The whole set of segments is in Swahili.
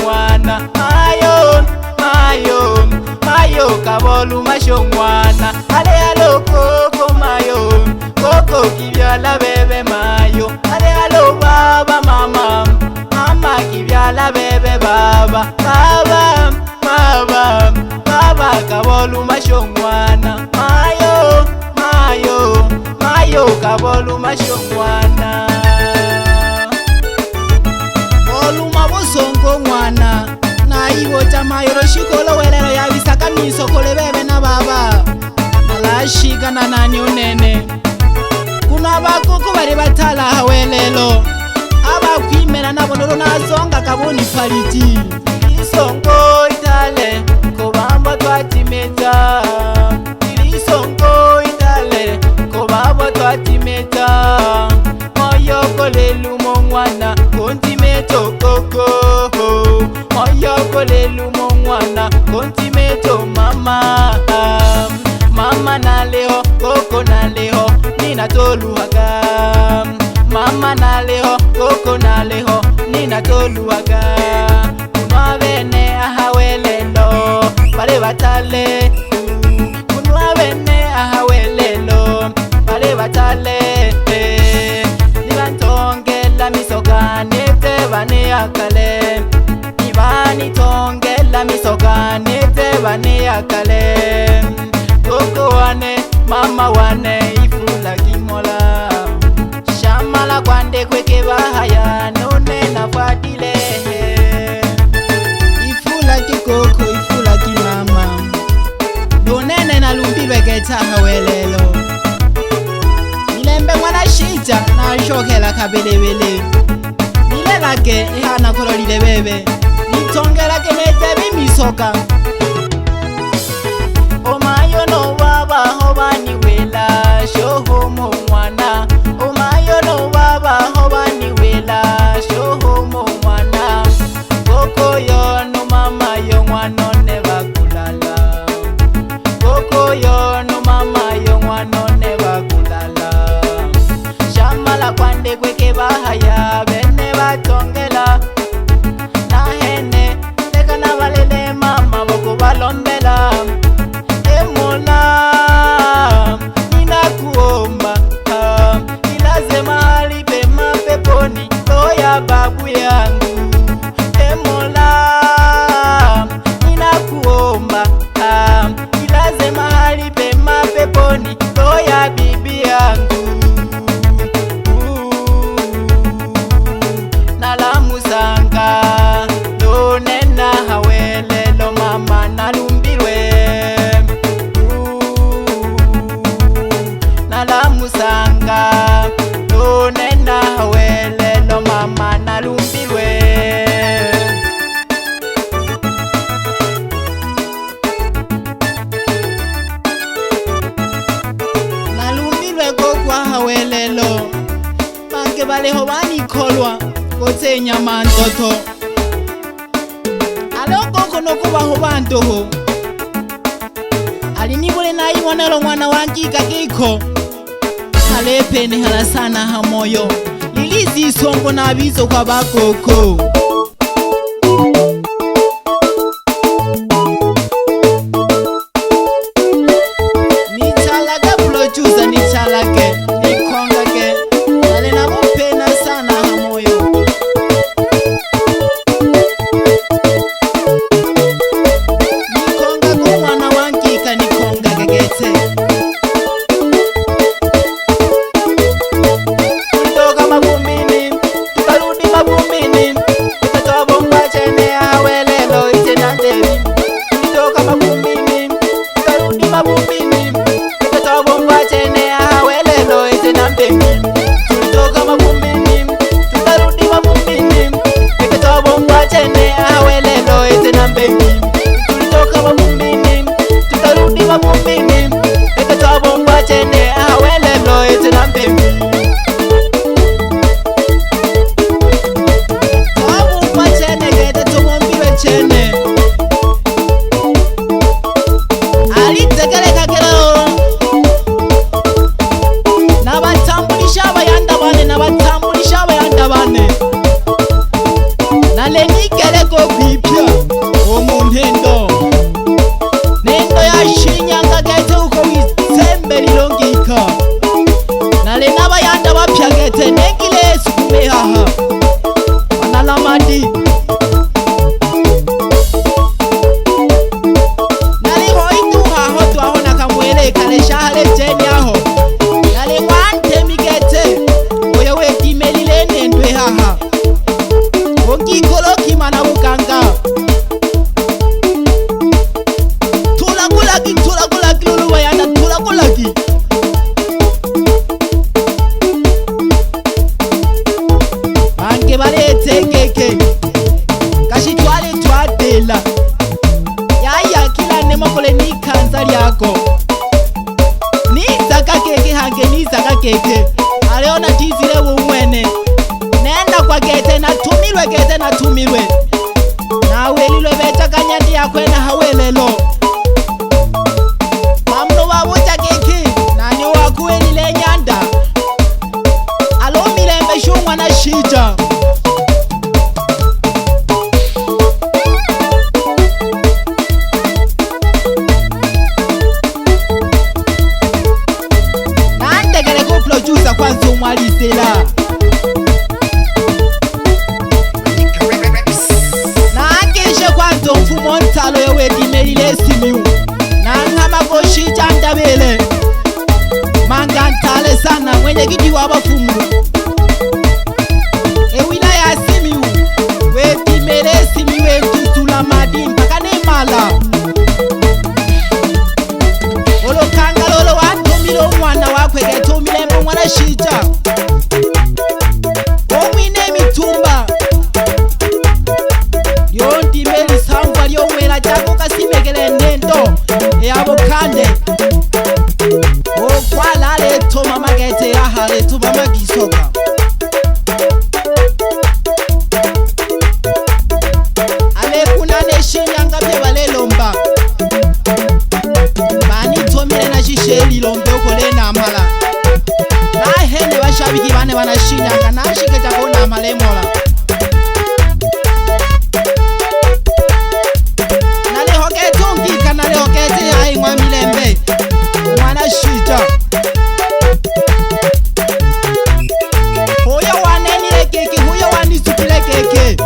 mashongwana mayo mayo mayo kabolu mashongwana ale alo koko mayo koko kibyala bebe mayo ale alo baba mama mama kibyala bebe baba baba baba baba kabolu mashongwana mayo mayo mayo kabolu mashongwana oluma bosongo mwana na ibo chamayo roshikolo welero ya bisaka misokole bebe na baba alashika na nani unene kuna bakoko bari batala hawelelo abakwimera nabo noro nazonga kaboni pariti isongo itale ko bamba twatimeta isongo itale ko bamba twatimeta moyo kolelu mwana kontimeto koko moyo kolelu mwana kontimeto mama mama naleho koko naleho nina toluhaga mama naleho koko naleho nina toluhaga kunwa bene ahawelelo bale batale kunwa bene ahawelelo bale batale nibantongela misoka nete bane akale nibanitongela misoka nete bane akale koko wane mama wane ifula kimola shamala kwande kweke bahaya none nafadile ifula kikoko ifula kimama donene nalumbilwe ketaha welelo nilembe mwana shita na shokela kabelebele nilelake ihana kololile bebe nitongela kenete bimisoka omayo no baba hobani wela shohomo mwana omayo no baba hobani wela shohomo mwana koko yo no mama yo mwana ne bakulala koko yo no mama yo mwana ne bakulala shamala kwande kweke bahaya bene batongela na hene teka na balele mama boko balombela ninakuomba ilaze mahali pema peponi toya babu yangu emola ninakuomba ilaze mahali pema peponi toya bibi yangu nalamusanga lonena hawelelo mama nalumbilwe nalamusanga lonena hawelelo mama nalumbilwe nalumbilwe kokwa hawelelo banke baleho banikholwa kotse nyama ntoto alokoko nokubaho bantoho alinibule nayibonelo mwana wankika kiko halepene halasana hamoyo lilizi isongo nabizo kwa bakoko nichalage bulochuza nichalage nikongage nale namupena sana hamoyo nikonga kumwana wankika nikonga gegete lwe betaganya ndi yakwena hawelelo mamno wabuja kiki nani wakuwenile nyanda alomilembe shungwa na shija nandegele kuprodusa kwanza umwalisela kwanza mfumo ntalo yewedimelile simiu nanghamagoshija ndabele manga ntale sana mwenyekiti wabafumu ewilaya simiu wedimele simiu etutula madi mpaka nemala olokanga lolo wantumile omwana wakwegeta omilembe omwana shija omwine emitumba lyondimeli samva lyowela jako kasimekele nendo eyabokande okwala letoma magete yaha letoma magisoka alekunane shinyanga byebalelomba banitomile na shisheli lombe okole namala nahene bashabiki bane banashinyanga nashiketako namala emola milembe mwana shita huyo wanenile keke huyo wanisukile keke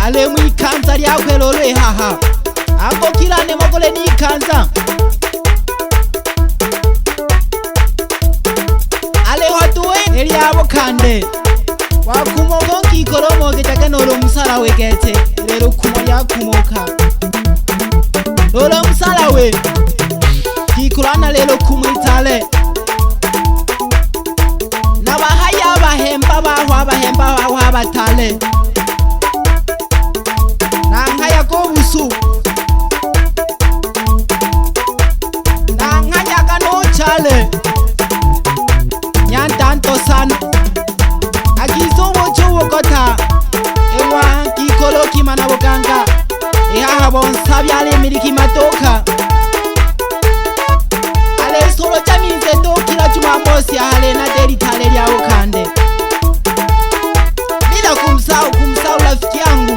ale mwikanza lyakwe lolwe haha ako kilane mogole nikanza ale hotuwe eliabo kande wakumogo nkikolomoge jakenolo musala wegete lero kumo lyakumoka lolo musala we kikulana lelo kumwitale nabahaya abahemba baho abatale nankaya kobusu nankanyaga nocale nyantanto sana akizubu cubukota ewa kikolo kimana buganga ehaha bonsabya alemiriki matoka ale solo chaminze tokila Jumamosi ahale na deli tale lya ukande bila kumsahau rafiki yangu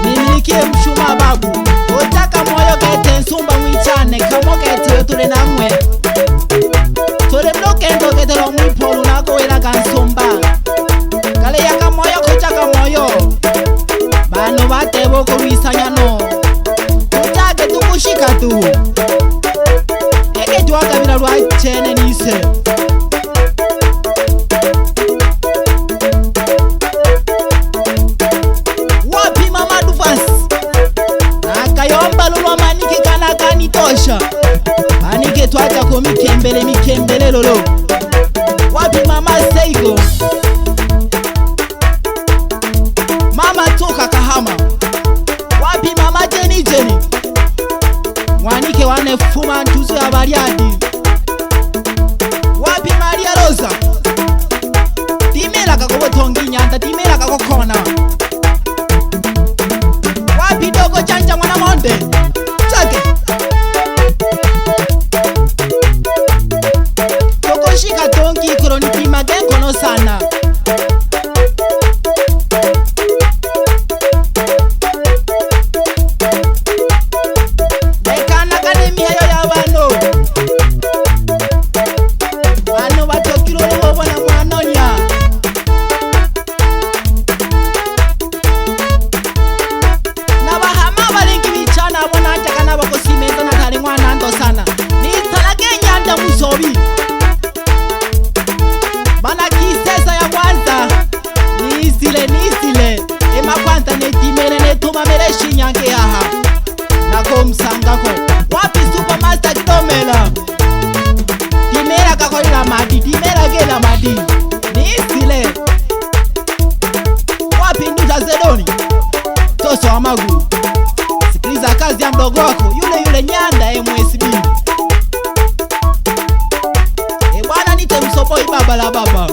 nimilikie mshuma babu otaka moyo kete nsumba mwichane kamo kete tule namwe tule mlokendo kete lo mwipolu nako wela kansumba kale yaka moyo kochaka moyo bano batebo kolwisanyano utake tukushika tu eke twakabila lwa chene nise wapi mama dufas nakayomba lulwa manike kana kanitosha manike twaja ko mikembele lolo wapi mama Seigo mama toka Kahama wapi mama Jeni mwanike wanefuma ntuzu ya bariadi wapi Maria Rosa timela kakobotongi nyanda timela kakokona wapi dogo chanja mwana monde chake toko shika tongi kroniki magenkono sana bana kisesa ya kwanza nisile ema kwanza netimele netuma mele shinyange aha nako msangako wapi supermaster kitomela timela kakolila madi timela gela madi nisile wapi nduta zedoni toso wa maguru sikiliza kazi ya mdogo wako yule nyanda MSB bwana nite msopoi baba la baba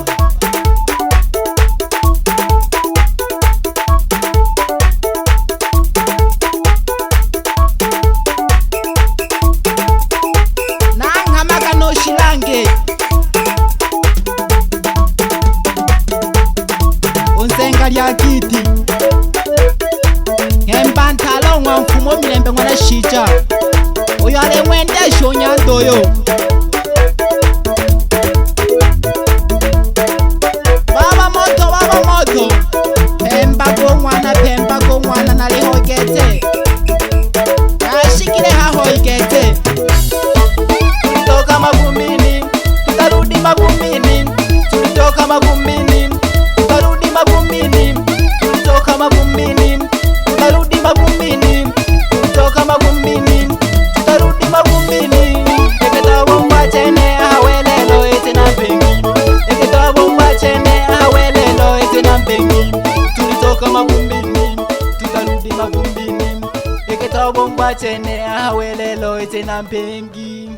kumo milembe mwana shija uyo ale mwende shonyandoyo baba moto pemba go mwana nalihogete ashikile haho igete tulitoka mavumbini tutarudi mavumbini tulitoka mavumbini tutarudi mavumbini tulitoka mavumbini tutarudi mavumbini tulitoka mavumbini tutarudi mavumbini eketa bomba chene hawelelo etena bengi eketa bomba chene hawelelo etena bengi tulitoka mavumbini tutarudi mavumbini eketa bomba chene hawelelo etena bengi